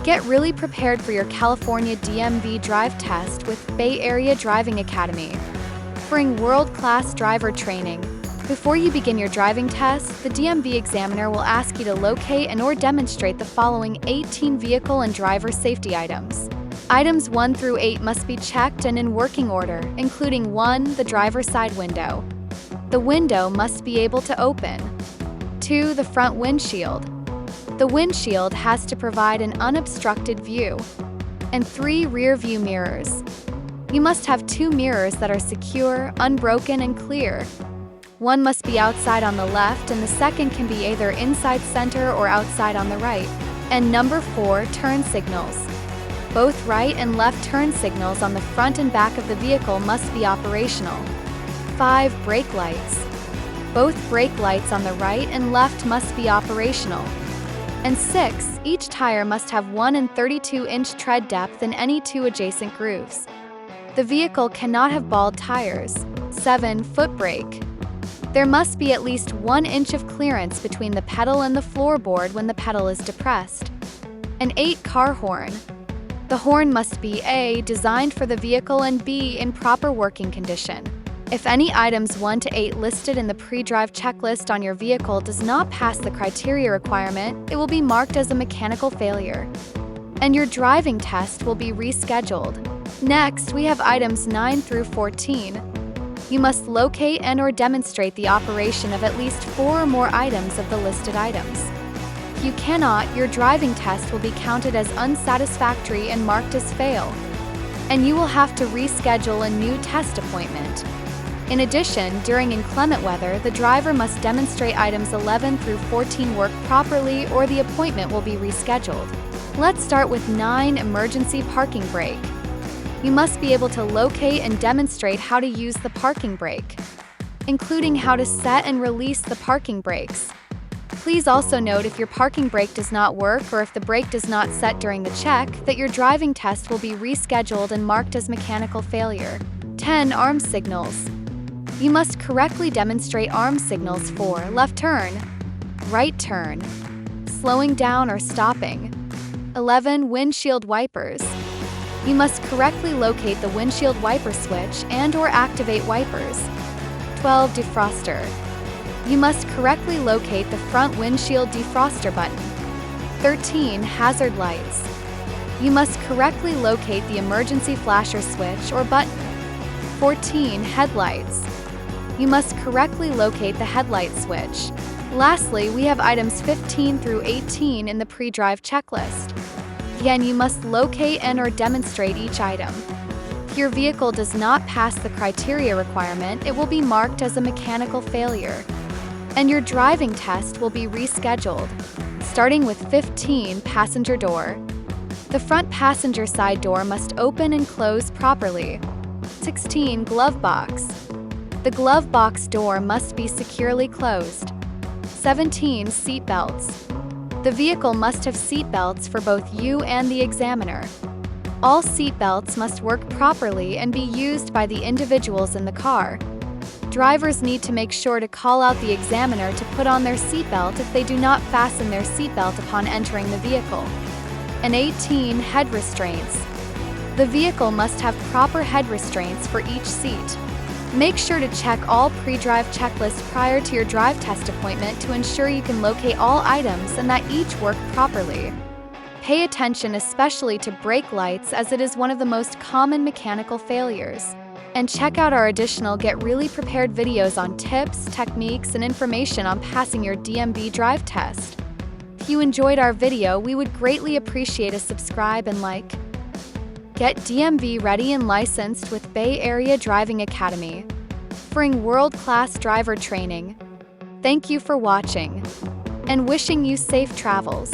Get really prepared for your California DMV drive test with Bay Area Driving Academy, offering world-class driver training. Before you begin your driving test, the DMV examiner will ask you to locate and/or demonstrate the following 18 vehicle and driver safety items. Items 1 through 8 must be checked and in working order, including 1. The driver's side window. The window must be able to open. 2. The front windshield. The windshield has to provide an unobstructed view. And 3. Rear view mirrors. You must have 2 mirrors that are secure, unbroken, and clear. One must be outside on the left and the second can be either inside center or outside on the right. And number 4, turn signals. Both right and left turn signals on the front and back of the vehicle must be operational. 5. Brake lights. Both brake lights on the right and left must be operational. And 6. Each tire must have 1 32-inch tread depth in any 2 adjacent grooves. The vehicle cannot have bald tires. 7. Foot brake. There must be at least 1 inch of clearance between the pedal and the floorboard when the pedal is depressed. And 8. Car horn. The horn must be A. designed for the vehicle and B. in proper working condition. If any items 1 to 8 listed in the pre-drive checklist on your vehicle does not pass the criteria requirement, it will be marked as a mechanical failure, and your driving test will be rescheduled. Next, we have items 9 through 14. You must locate and/or demonstrate the operation of at least 4 or more items of the listed items. If you cannot, your driving test will be counted as unsatisfactory and marked as fail, and you will have to reschedule a new test appointment. In addition, during inclement weather, the driver must demonstrate items 11 through 14 work properly or the appointment will be rescheduled. Let's start with 9, emergency parking brake. You must be able to locate and demonstrate how to use the parking brake, including how to set and release the parking brakes. Please also note if your parking brake does not work or if the brake does not set during the check, that your driving test will be rescheduled and marked as mechanical failure. 10. Arm signals. You must correctly demonstrate arm signals for left turn, right turn, slowing down or stopping. 11. Windshield wipers. You must correctly locate the windshield wiper switch and/or activate wipers. 12. Defroster. You must correctly locate the front windshield defroster button. 13. Hazard lights. You must correctly locate the emergency flasher switch or button. 14. Headlights. You must correctly locate the headlight switch. Lastly, we have items 15 through 18 in the pre-drive checklist. Again, you must locate and/or demonstrate each item. If your vehicle does not pass the criteria requirement, it will be marked as a mechanical failure, and your driving test will be rescheduled. Starting with 15, passenger door. The front passenger side door must open and close properly. 16, glove box. The glove box door must be securely closed. 17, seat belts. The vehicle must have seat belts for both you and the examiner. All seat belts must work properly and be used by the individuals in the car. Drivers need to make sure to call out the examiner to put on their seatbelt if they do not fasten their seatbelt upon entering the vehicle. And 18, head restraints. The vehicle must have proper head restraints for each seat. Make sure to check all pre-drive checklists prior to your drive test appointment to ensure you can locate all items and that each work properly. Pay attention especially to brake lights as it is one of the most common mechanical failures. And check out our additional Get Really Prepared videos on tips, techniques, and information on passing your DMV drive test. If you enjoyed our video, we would greatly appreciate a subscribe and like. Get DMV ready and licensed with Bay Area Driving Academy, offering world-class driver training. Thank you for watching, and wishing you safe travels.